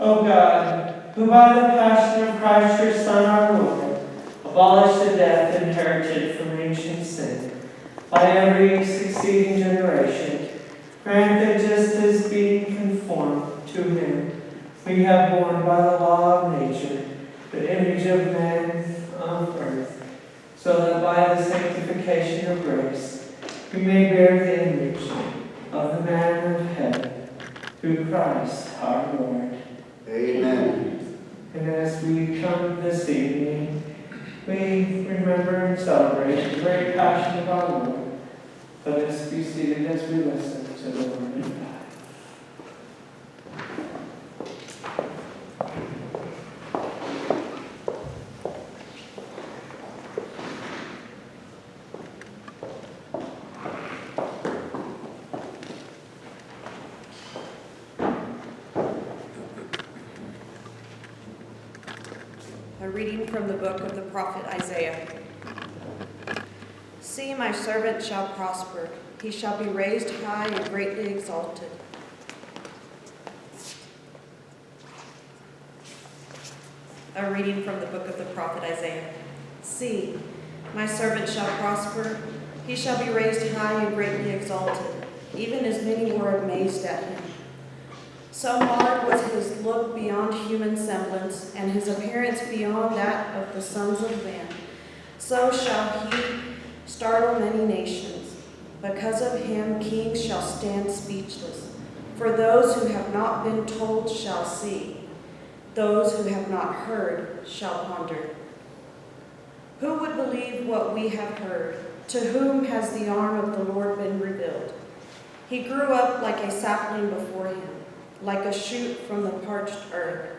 O God, who by the passion of Christ your Son our Lord, abolished the death inherited from ancient sin, by every succeeding generation, grant that just as being conformed to him, we have borne by the law of nature the image of man on earth, so that by the sanctification of grace we may bear the image of the man of heaven, through Christ our Lord. Amen. And as we come this evening, we remember and celebrate the great passion of our Lord. Let us be seated as we listen to the Word of God. A reading from the book of the prophet Isaiah. See, my servant shall prosper. He shall be raised high and greatly exalted. A reading from the book of the prophet Isaiah. See, my servant shall prosper. He shall be raised high and greatly exalted, even as many were amazed at him. So marred was his look beyond human semblance, and his appearance beyond that of the sons of man. So shall he startle many nations. Because of him, kings shall stand speechless. For those who have not been told shall see. Those who have not heard shall ponder. Who would believe what we have heard? To whom has the arm of the Lord been revealed? He grew up like a sapling before him, like a shoot from the parched earth.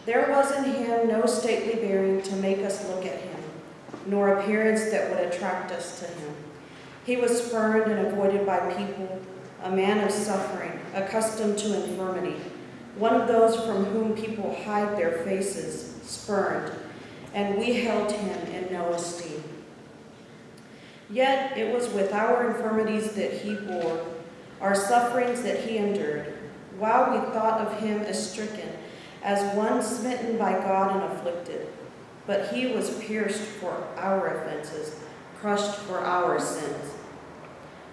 There was in him no stately bearing to make us look at him, nor appearance that would attract us to him. He was spurned and avoided by people, a man of suffering, accustomed to infirmity, one of those from whom people hide their faces, spurned, and we held him in no esteem. Yet it was with our infirmities that he bore, our sufferings that he endured, while we thought of him as stricken, as one smitten by God and afflicted. But he was pierced for our offenses, crushed for our sins.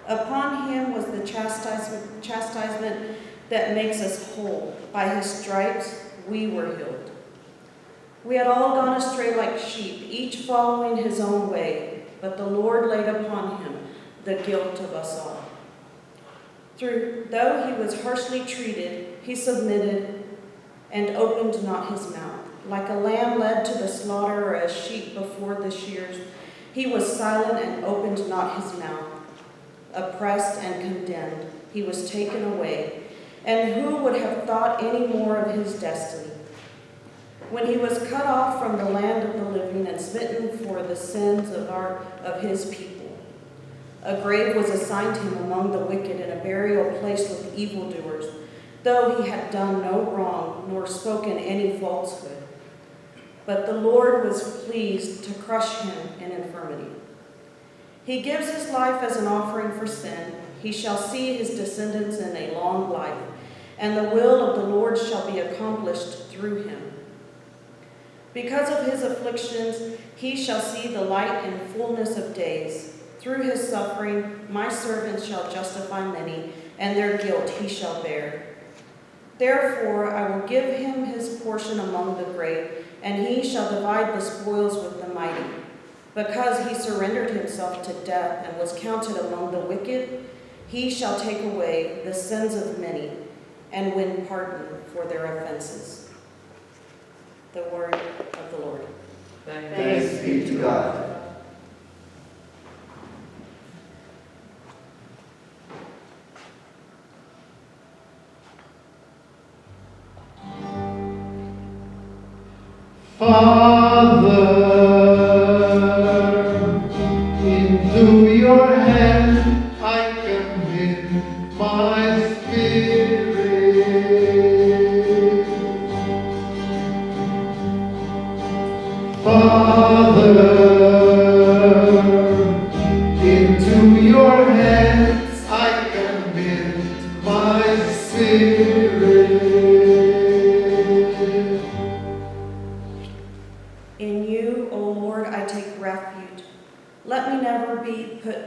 Upon him was the chastisement that makes us whole. By his stripes we were healed. We had all gone astray like sheep, each following his own way, but the Lord laid upon him the guilt of us all. Though he was harshly treated, he submitted and opened not his mouth. Like a lamb led to the slaughter, or a sheep before the shears, he was silent and opened not his mouth. Oppressed and condemned, he was taken away. And who would have thought any more of his destiny? When he was cut off from the land of the living and smitten for the sins of his people, a grave was assigned him among the wicked, and a burial place with evildoers, though he had done no wrong, nor spoken any falsehood. But the Lord was pleased to crush him in infirmity. He gives his life as an offering for sin. He shall see his descendants in a long life, and the will of the Lord shall be accomplished through him. Because of his afflictions, he shall see the light and fullness of days. Through his suffering, my servant shall justify many, and their guilt he shall bear. Therefore, I will give him his portion among the great, and he shall divide the spoils with the mighty. Because he surrendered himself to death and was counted among the wicked, he shall take away the sins of many and win pardon for their offenses. The word of the Lord. Thanks be to God. Father, into your hand I commit my spirit. Father, into your hands I commit my spirit.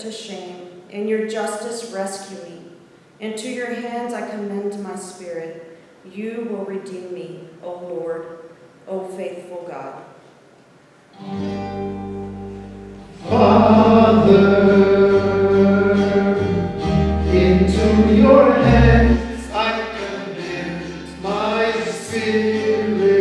put to shame. In your justice, rescue me. Into your hands I commend my spirit. You will redeem me, O Lord, O faithful God. Father, into your hands I commit my spirit.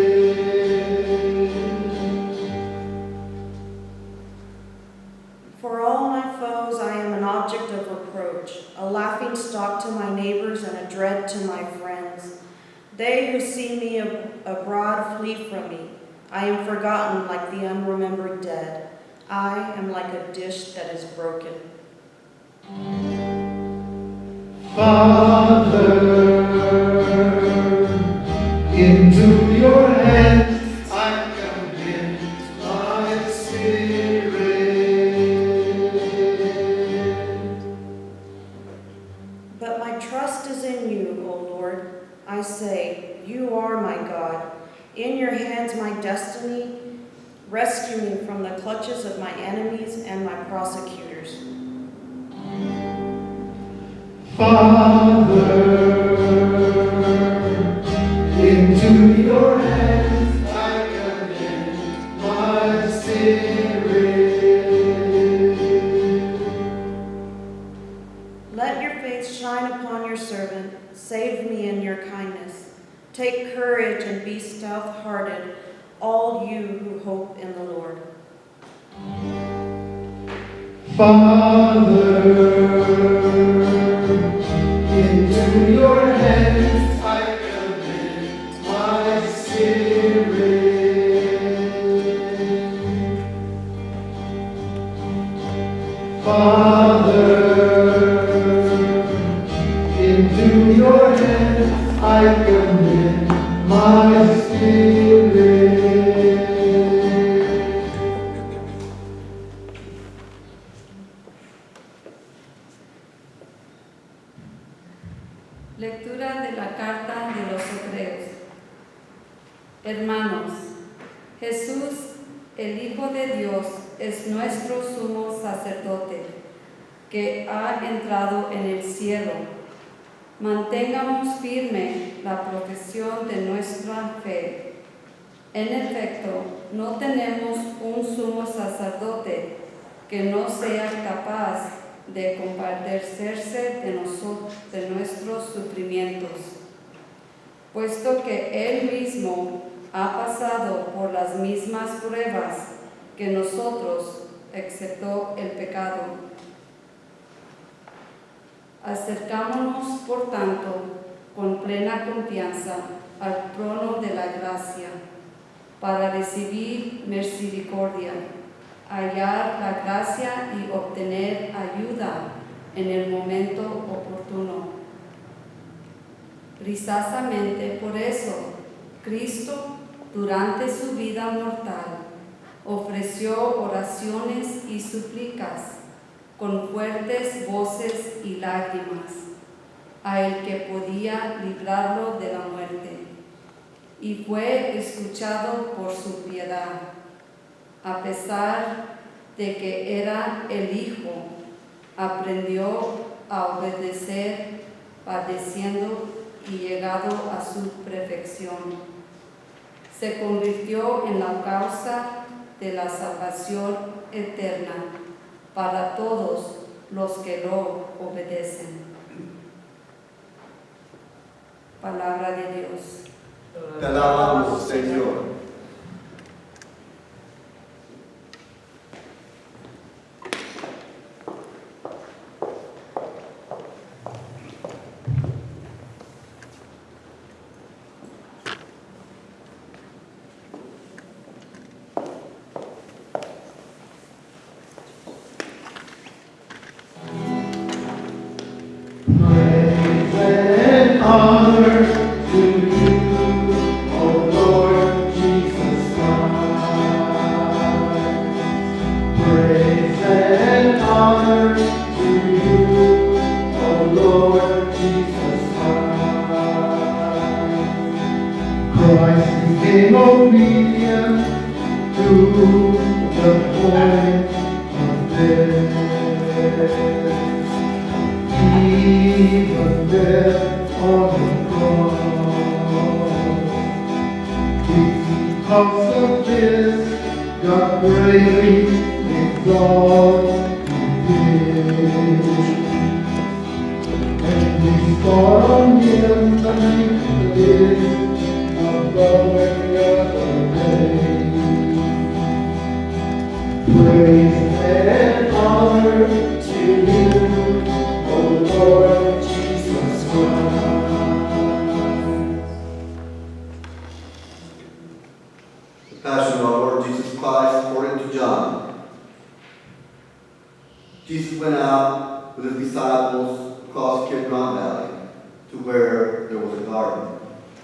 For all my foes I am an object of reproach, a laughing stock to my neighbors and a dread to my friends. They who see me abroad flee from me. I am forgotten like the unremembered dead. I am like a dish that is broken. Father, into your hands I commit my spirit. But my trust is in you, O Lord. I say, you are my God. In your hands my destiny. Rescue me from the clutches of my enemies and my prosecutors. Father, into your hands I commit my spirit. Let your face shine upon your servant. Save me in your kindness. Take courage and be stout-hearted, all you who hope in the Lord. Father, into your hands I commit my spirit. Father, into your hands I commit my spirit. Lectura de la carta de los Hebreos. Hermanos, Jesús, el Hijo de Dios, es nuestro sumo sacerdote, que ha entrado en el cielo. Mantengamos firme la profesión de nuestra fe. En efecto, no tenemos un sumo sacerdote que no sea capaz de compadecerse de nuestros sufrimientos, puesto que Él mismo ha pasado por las mismas pruebas que nosotros, excepto el pecado. Acercámonos, por tanto, con plena confianza al trono de la gracia, para recibir misericordia, hallar la gracia y obtener ayuda en el momento oportuno. Precisamente por eso, Cristo, durante su vida mortal, ofreció oraciones y súplicas con fuertes voces y lágrimas a el que podía librarlo de la muerte, y fue escuchado por su piedad. A pesar de que era el Hijo, aprendió a obedecer, padeciendo y llegado a su perfección. Se convirtió en la causa de la salvación eterna para todos los que lo obedecen. Palabra de Dios. Te alabamos, Señor. Praise and honor to you, O Lord Jesus Christ. Praise and honor to you, O Lord Jesus Christ. Christ became obedient to the point of death. greatly exalt Thee. And we star on Him the name that is above every other name. Praise and honor to You, O Lord Jesus Christ. The Passion of our Lord Jesus Christ according to John. Jesus went out with His disciples across Kidron Valley to where there was a garden,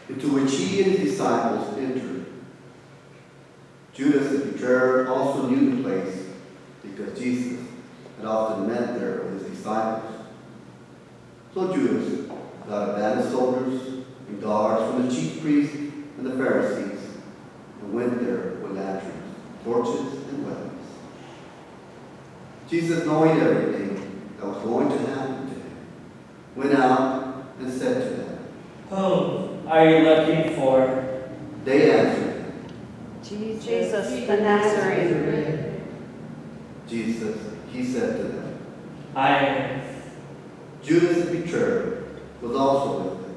into which He and His disciples entered. Judas the betrayer also knew the place, because Jesus had often met there with His disciples. So Judas got a band of soldiers and guards from the chief priests and the Pharisees, and went there with lanterns, torches, and weapons. Jesus, knowing everything that was going to happen to Him, went out and said to them, Whom are you looking for? They answered Him, Jesus the Nazarene. Jesus, He said to them. I am. Judas the betrayer was also with them.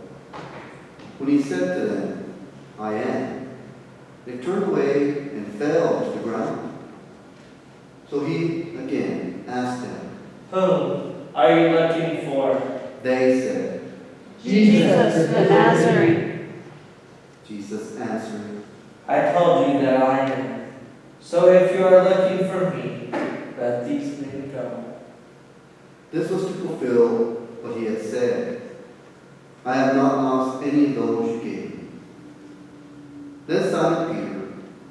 When He said to them, I am, they turned away and fell to the ground. So He again asked them, Whom are you looking for? They said, Jesus the Nazarene. Jesus answered, I told you that I am. So if you are looking for me, let these men go. This was to fulfill what He had said, I have not lost any of those you gave me. Then Simon Peter,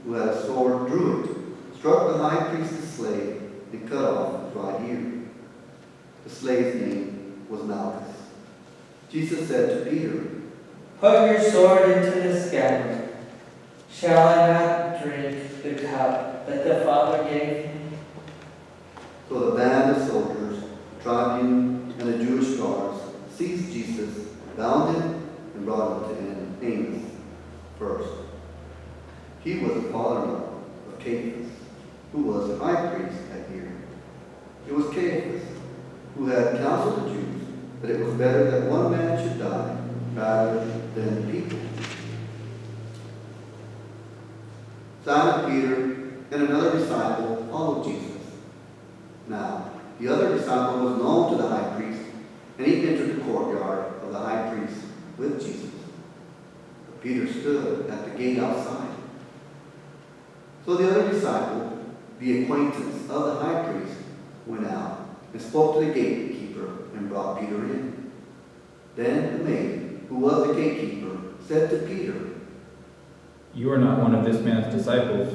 who had a sword, drew it, struck the high priest's slave, and cut off his right ear. The slave's name was Malchus. Jesus said to Peter, Put your sword into the scabbard. Shall I not drink the cup that the Father gave me? So the band of soldiers, tribune, and the Jewish guards seized Jesus, bound Him, and brought Him to Annas first. He was the father-in-law of Caiaphas, who was the high priest that year. It was Caiaphas who had counseled the Jews that it was better that one man should die rather than the people. Simon Peter and another disciple followed Jesus. Now, the other disciple was known to the high priest, and he entered the courtyard of the high priest with Jesus. But Peter stood at the gate outside. So the other disciple, the acquaintance of the high priest, went out and spoke to the gatekeeper and brought Peter in. Then the maid, who was the gatekeeper, said to Peter, You are not one of this man's disciples,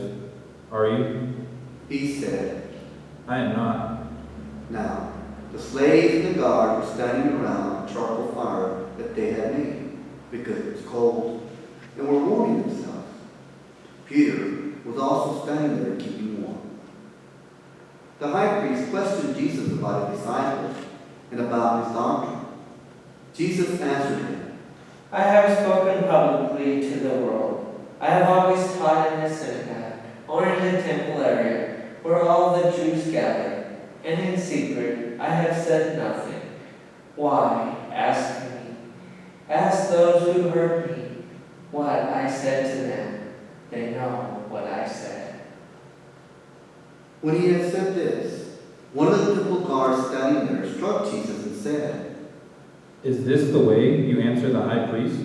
are you? He said, I am not. Now, the slaves and the guard were standing around a charcoal fire that they had made, because it was cold, and were warming themselves. Peter was also standing there keeping warm. The high priest questioned Jesus about his disciples and about his doctrine. Jesus answered him, I have spoken publicly to the world. I have always taught in the synagogue, or in the temple area, where all the Jews gather, and in secret I have said nothing. Why ask me? Ask those who heard me what I said to them. They know what I said. When he had said this, one of the temple guards standing there struck Jesus and said, Is this the way you answer the high priest?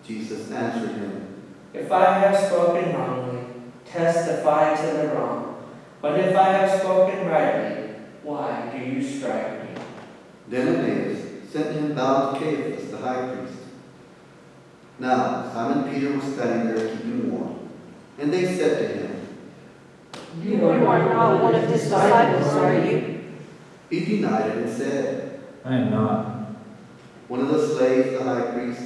Jesus answered him, If I have spoken wrongly, testify to the wrong. But if I have spoken rightly, why do you strike me? Then Ananias sent him bound to Caiaphas, the high priest. Now Simon Peter was standing there keeping warm, and they said to him, You are not one of his disciples, are you? He denied it and said, I am not. One of the slaves, the high priest,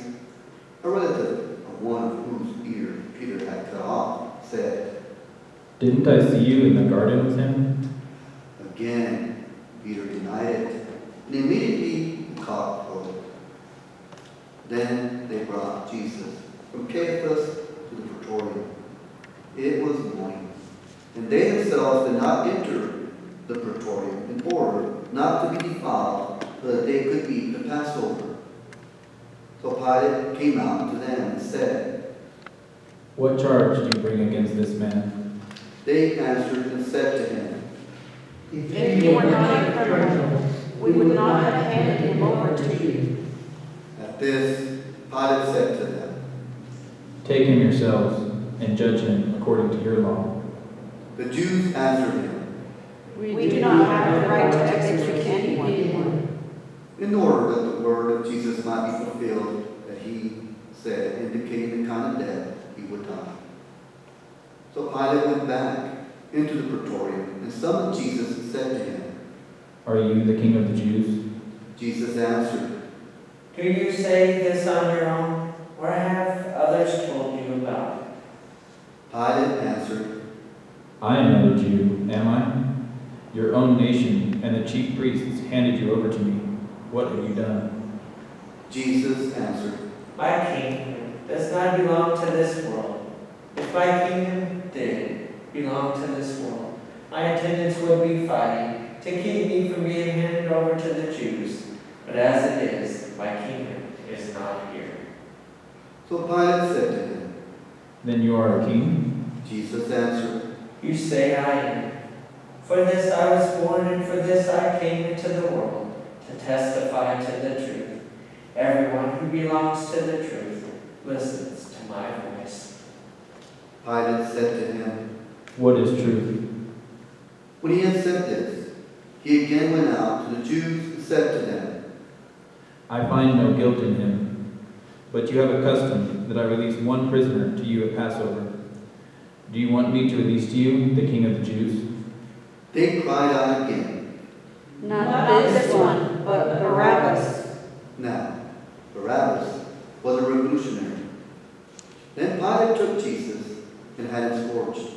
a relative of one whose ear Peter had cut off, said, Didn't I see you in the garden with him? Again, Peter denied it, and immediately he caught hold. Then they brought Jesus from Caiaphas to the praetorium. It was morning. And they themselves did not enter the praetorium in order not to be defiled, so that they could eat the Passover. So Pilate came out to them and said, What charge do you bring against this man? They answered and said to him, If you were not a criminal, we would not have handed him over to you. At this, Pilate said to them, Take him yourselves and judge him according to your law. The Jews answered him, We do not have the right to execute anyone. in order that the word of Jesus might be fulfilled, that he said, indicating the kind of death he would die. So Pilate went back into the praetorium and summoned Jesus and said to him, Are you the king of the Jews? Jesus answered, Do you say this on your own, or have others told you about it? Pilate answered, I am not a Jew, am I? Your own nation and the chief priests handed you over to me. What have you done? Jesus answered, My kingdom does not belong to this world. If my kingdom did belong to this world, my attendants would be fighting to keep me from being handed over to the Jews. But as it is, my kingdom is not here. So Pilate said to him, Then you are a king? Jesus answered, You say I am. For this I was born, and for this I came into the world, to testify to the truth. Everyone who belongs to the truth listens to my voice. Pilate said to him, What is truth? when he had said this, he again went out to the Jews and said to them, I find no guilt in him. But you have a custom that I release one prisoner to you at Passover. Do you want me to release to you the king of the Jews? They cried out again. Not this one, but Barabbas. Now, Barabbas was a revolutionary. Then Pilate took Jesus and had him scourged.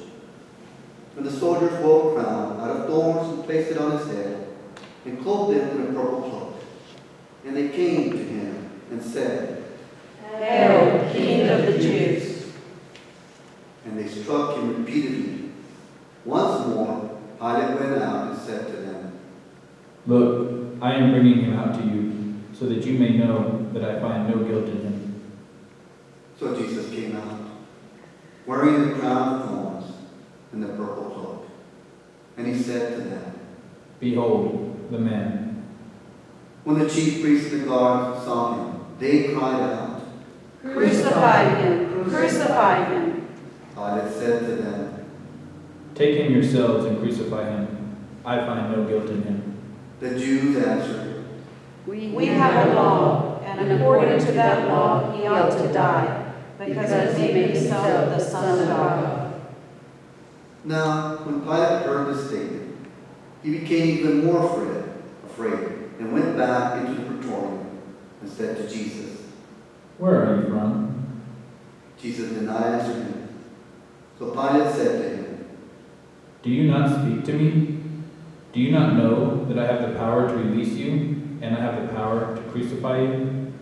And the soldiers wove a crown out of thorns and placed it on his head, and clothed him in a purple cloak. And they came to him and said, Hail, King of the Jews. And they struck him repeatedly. Once more, Pilate went out and said to them, Look, I am bringing him out to you, so that you may know that I find no guilt in him. So Jesus came out, wearing the crown of thorns and the purple cloak. And he said to them, Behold, the man. when the chief priests and the guards saw him, they cried out. Crucify him, crucify him. Pilate said to them, Take him yourselves and crucify him. I find no guilt in him. the Jews answered, We have a law, and according to that law he ought to die, because he made himself the Son of God. Now, when Pilate heard this statement, he became even more afraid, and went back into the praetorium and said to Jesus, Where are you from? Jesus did not answer him. So Pilate said to him, Do you not speak to me? Do you not know that I have the power to release you, and I have the power to crucify you?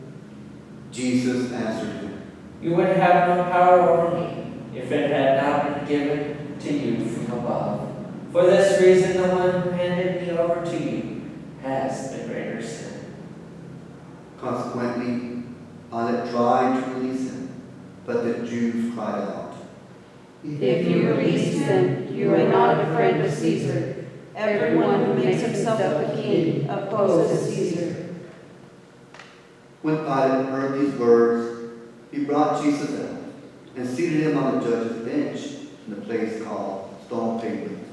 Jesus answered him, You would have no power over me if it had not been given to you from above. For this reason, the one who handed me over to you has the greater sin. Consequently, Pilate tried to release him, but the Jews cried out, If you release him, you are not a friend of Caesar. Everyone who makes himself a king opposes Caesar. When Pilate heard these words, he brought Jesus out and seated him on the judge's bench in the place called Stone Pavement,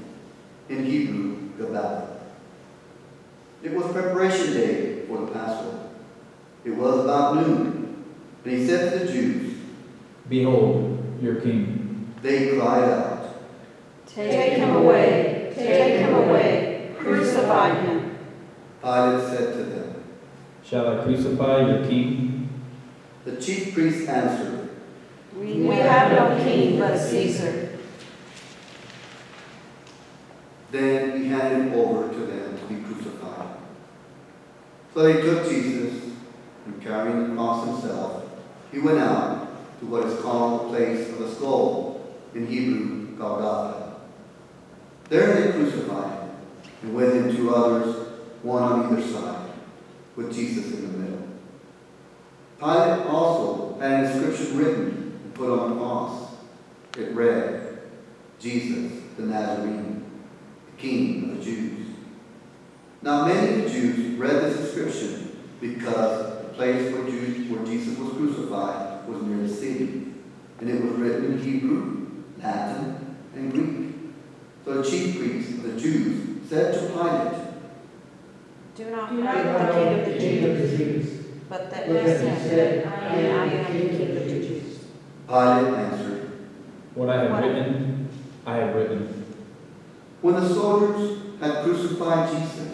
in Hebrew, Gabbatha. It was preparation day for the Passover. It was about noon, and he said to the Jews, Behold, your king. They cried out, Take him away, take him away, crucify him. Pilate said to them, Shall I crucify your king? the chief priests answered, We have no king but Caesar. Then he handed him over to them to be crucified. So they took Jesus, and carrying the cross himself, he went out to what is called the place of the skull, in Hebrew, Golgotha. There they crucified him, and with him 2 others, one on either side, with Jesus in the middle. Pilate also had an inscription written and put on the cross. It read, Jesus the Nazarene, the King of the Jews. Now many of the Jews read this inscription because the place where Jesus was crucified was near the city, and it was written in Hebrew, Latin, and Greek. So the chief priests of the Jews said to Pilate, Do not I write the King of the Jews, but that But he that he said, I am the King of the Jews. Pilate answered, What I have written, I have written. When the soldiers had crucified Jesus,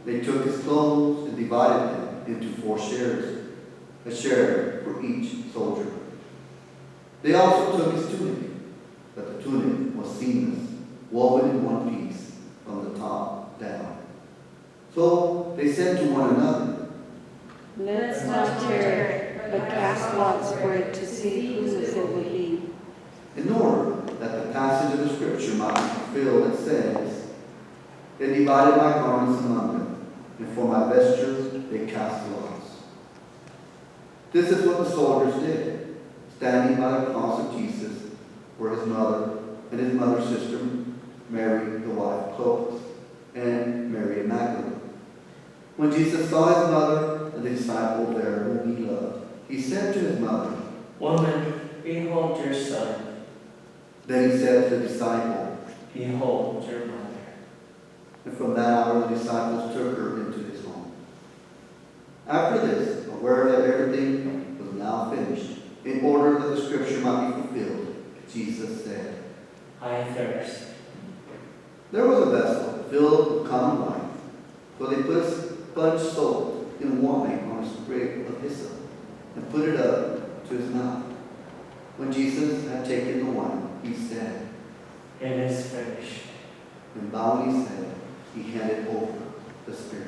they took his clothes and divided them into 4 shares, a share for each soldier. They also took his tunic, but the tunic was seamless, woven in one piece from the top down. So they said to one another, Let's not tear it, but cast lots for it to see whose it will be. in order that the passage of the scripture might be fulfilled that says, They divided my garments among them, and for my vesture they cast lots. This is what the soldiers did. Standing by the cross of Jesus were his mother and his mother's sister, Mary, the wife of Clopas, and Mary of Magdalene. When Jesus saw his mother and the disciple there whom he loved, he said to his mother, Woman, behold your son. Then he said to the disciple, Behold your mother. and from that hour the disciples took her into his home. After this, aware that everything was now finished, in order that the scripture might be fulfilled, Jesus said, I thirst. There was a vessel filled with common wine, so they put a sponge soaked in wine on a sprig of hyssop, and put it up to his mouth. When Jesus had taken the wine, he said, It is finished. and bowing his head, he handed over the Spirit.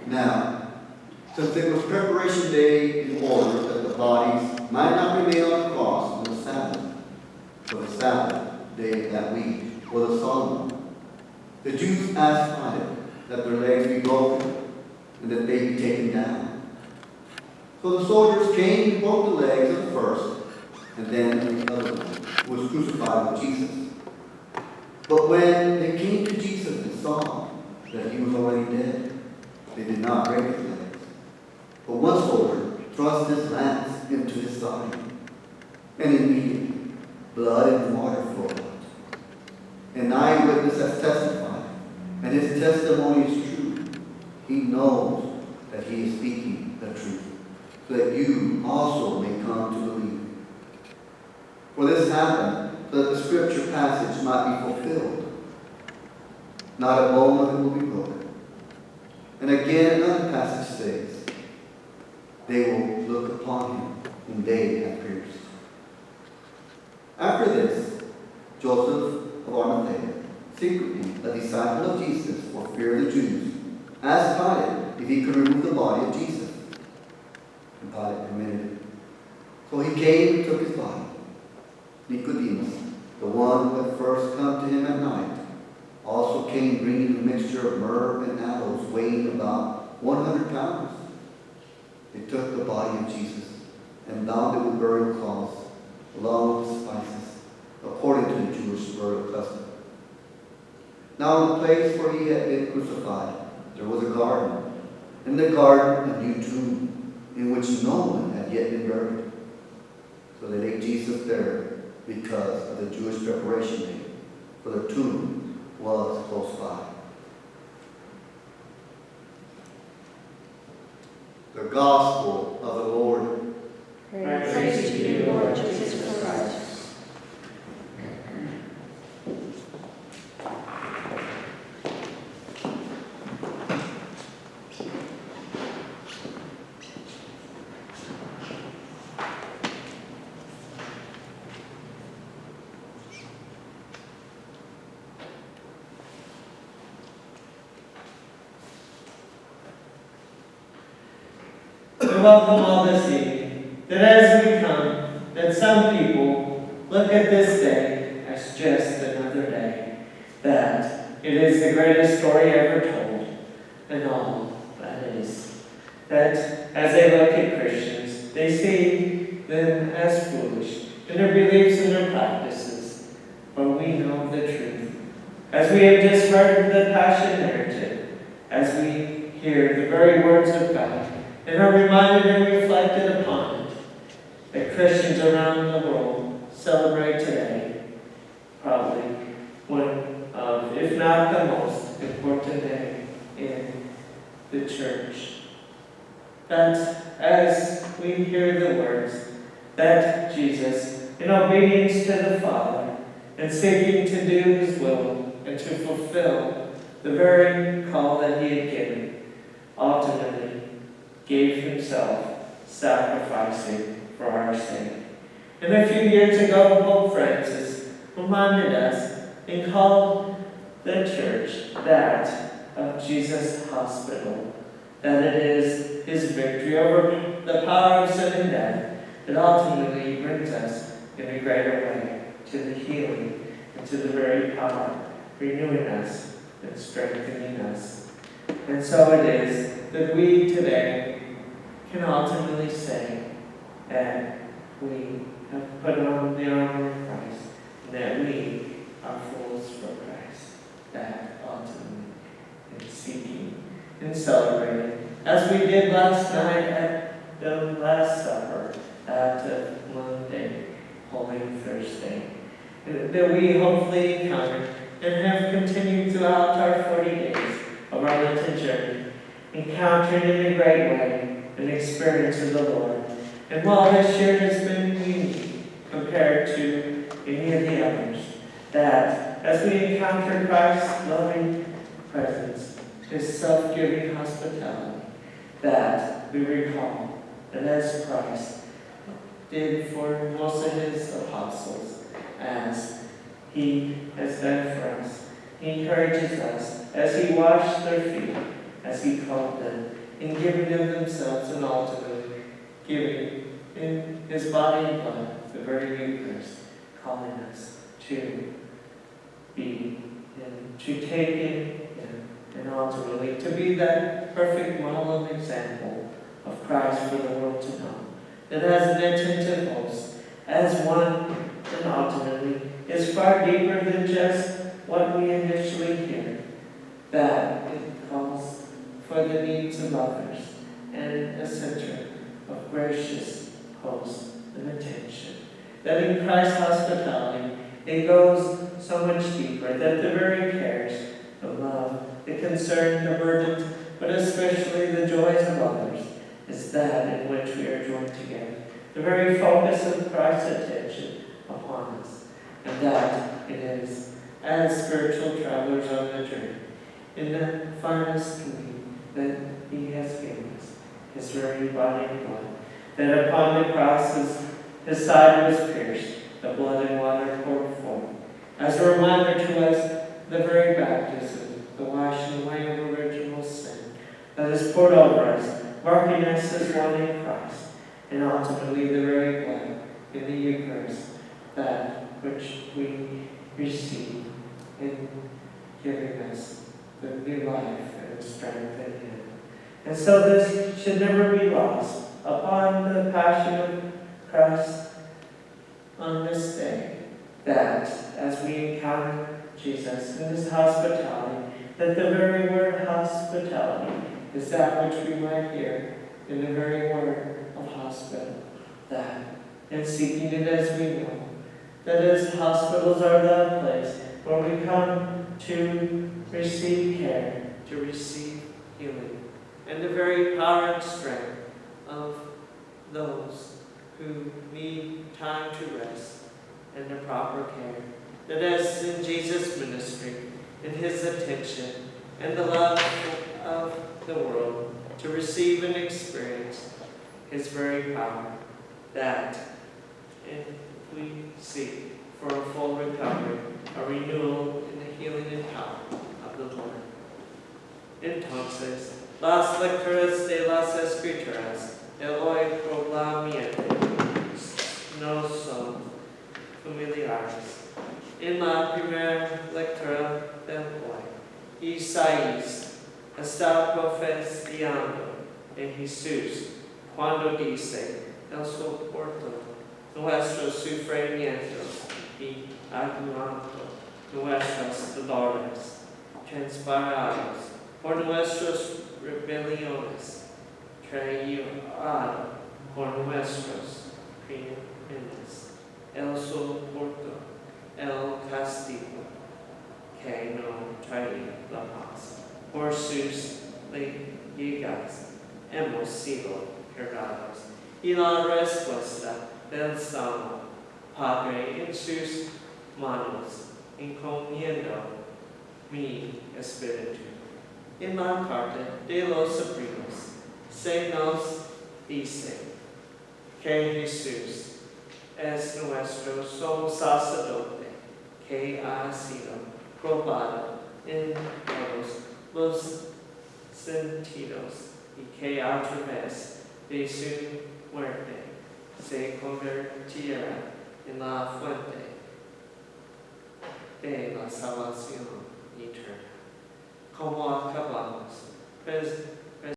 Now, since it was preparation day in order that the bodies might not remain on the cross on the Sabbath, for the Sabbath day of that week was a solemn one, the Jews asked Pilate that their legs be broken and that they be taken down. So the soldiers came and broke the legs of the first and then the other one, who was crucified with Jesus. But when they came to Jesus and saw that he was already dead, they did not break his legs. But one soldier thrust his lance into his side, and immediately blood and water flowed out. An eyewitness has testified, and his testimony is true. He knows that he is speaking the truth, so that you also may come to believe. For this happened so that the scripture passage might be fulfilled. Not a bone of it will be broken. And again, another passage says, they will look upon him whom they have pierced. After this, Joseph of Arimathea, secretly a disciple of Jesus for fear of the Jews, asked Pilate if he could remove the body of Jesus. And Pilate permitted it. So he came and took his body. Nicodemus, the one who had first come to him at night, also came bringing a mixture of myrrh and aloes weighing about 100 pounds. They took the body of Jesus and bound it with burial cloths, along with spices, according to the Jewish burial custom. Now in the place where he had been crucified, there was a garden. In the garden, a new tomb, in which no one had yet been buried. So they laid Jesus there because of the Jewish preparation day, for the tomb was close by. The Gospel of the Lord. Praise to you, Lord Jesus Christ. above them all this evening, that as we come, that some people look at this day as just another day, that it is the greatest story ever told, and all that is. That as they look at Christians, they see them as foolish in their beliefs and their practices, but we know the truth. As we have just heard the Passion narrative, as we hear the very words of God, and are reminded and reflected upon it, that Christians around the world celebrate today, probably one of, if not the most important day in the church. That as we hear the words, that Jesus, in obedience to the Father, and seeking to do his will and to fulfill the very call that he had given, ultimately gave himself, sacrificing for our sake. And a few years ago, Pope Francis reminded us and called the church that of Jesus' hospital, that it is his victory over the power of sin and death that ultimately brings us in a greater way to the healing and to the very power, renewing us and strengthening us. And so it is that we today can ultimately say that we have put on the armor of Christ, and that we are fools for Christ, that ultimately in seeking and celebrating, as we did last night at the Last Supper at Monday, Holy Thursday, that we hopefully encountered and have continued throughout our 40 days of our Lenten journey, encountered in a great way an experience of the Lord. And while this year has been unique compared to any of the others, that as we encounter Christ's loving presence, his self-giving hospitality, that we recall that as Christ did for most of his apostles, as he has done for us, he encourages us as he washed their feet, as he called them, in giving them themselves and ultimately giving in his body and blood the very Eucharist, calling us to be and to take in him, and ultimately to be that perfect model and example of Christ for the world to know. That as an attentive host, as one and ultimately is far deeper than just what we initially hear, that it calls for the needs of others and a center of gracious host and attention. That in Christ's hospitality, it goes so much deeper, that the very cares, the love, the concern, the burdens, but especially the joys of others, is that in which we are joined together. The very focus of Christ's attention upon us. And that it is, as spiritual travelers on the journey, in the finest communion that he has given us, his very body and blood, that upon the cross his side was pierced, the blood and water poured forth, as a reminder to us the very baptism, the washing away of original sin, that is poured over us, marking us as one in Christ, and ultimately the very blood in the Eucharist, that which we receive in giving us the new life and strength in him. And so this should never be lost upon the Passion of Christ on this day, that as we encounter Jesus in his hospitality, that the very word hospitality is that which we might hear in the very word of hospital, that in seeking it as we know, that as hospitals are the place where we come to receive care, to receive healing, and the very power and strength of those who need time to rest and the proper care. That as in Jesus' ministry, in his attention, and the love of the world, to receive and experience his very power, that if we seek for a full recovery, a renewal in the healing and power of the Lord. Entonces, las lecturas de las Escrituras el hoy proclamamiento no son familiares. En la primera lectura del hoy, Isaías está profetizando en Jesús cuando dice, Él soportó nuestros sufrimientos y aguantó nuestras dolores, transparados por nuestras rebeliones, trayado por nuestros crímenes. Él soportó el castigo que no traía la paz. Por sus llagas hemos sido curados. Y la respuesta del Salmo, Padre, en sus manos encomiendo mi espíritu. En la carta de los Hebreos se nos dice que Jesús es nuestro sumo sacerdote que ha sido probado en todos los sentidos y que a través de su muerte se convertirá en la fuente de la salvación eterna. Como acabamos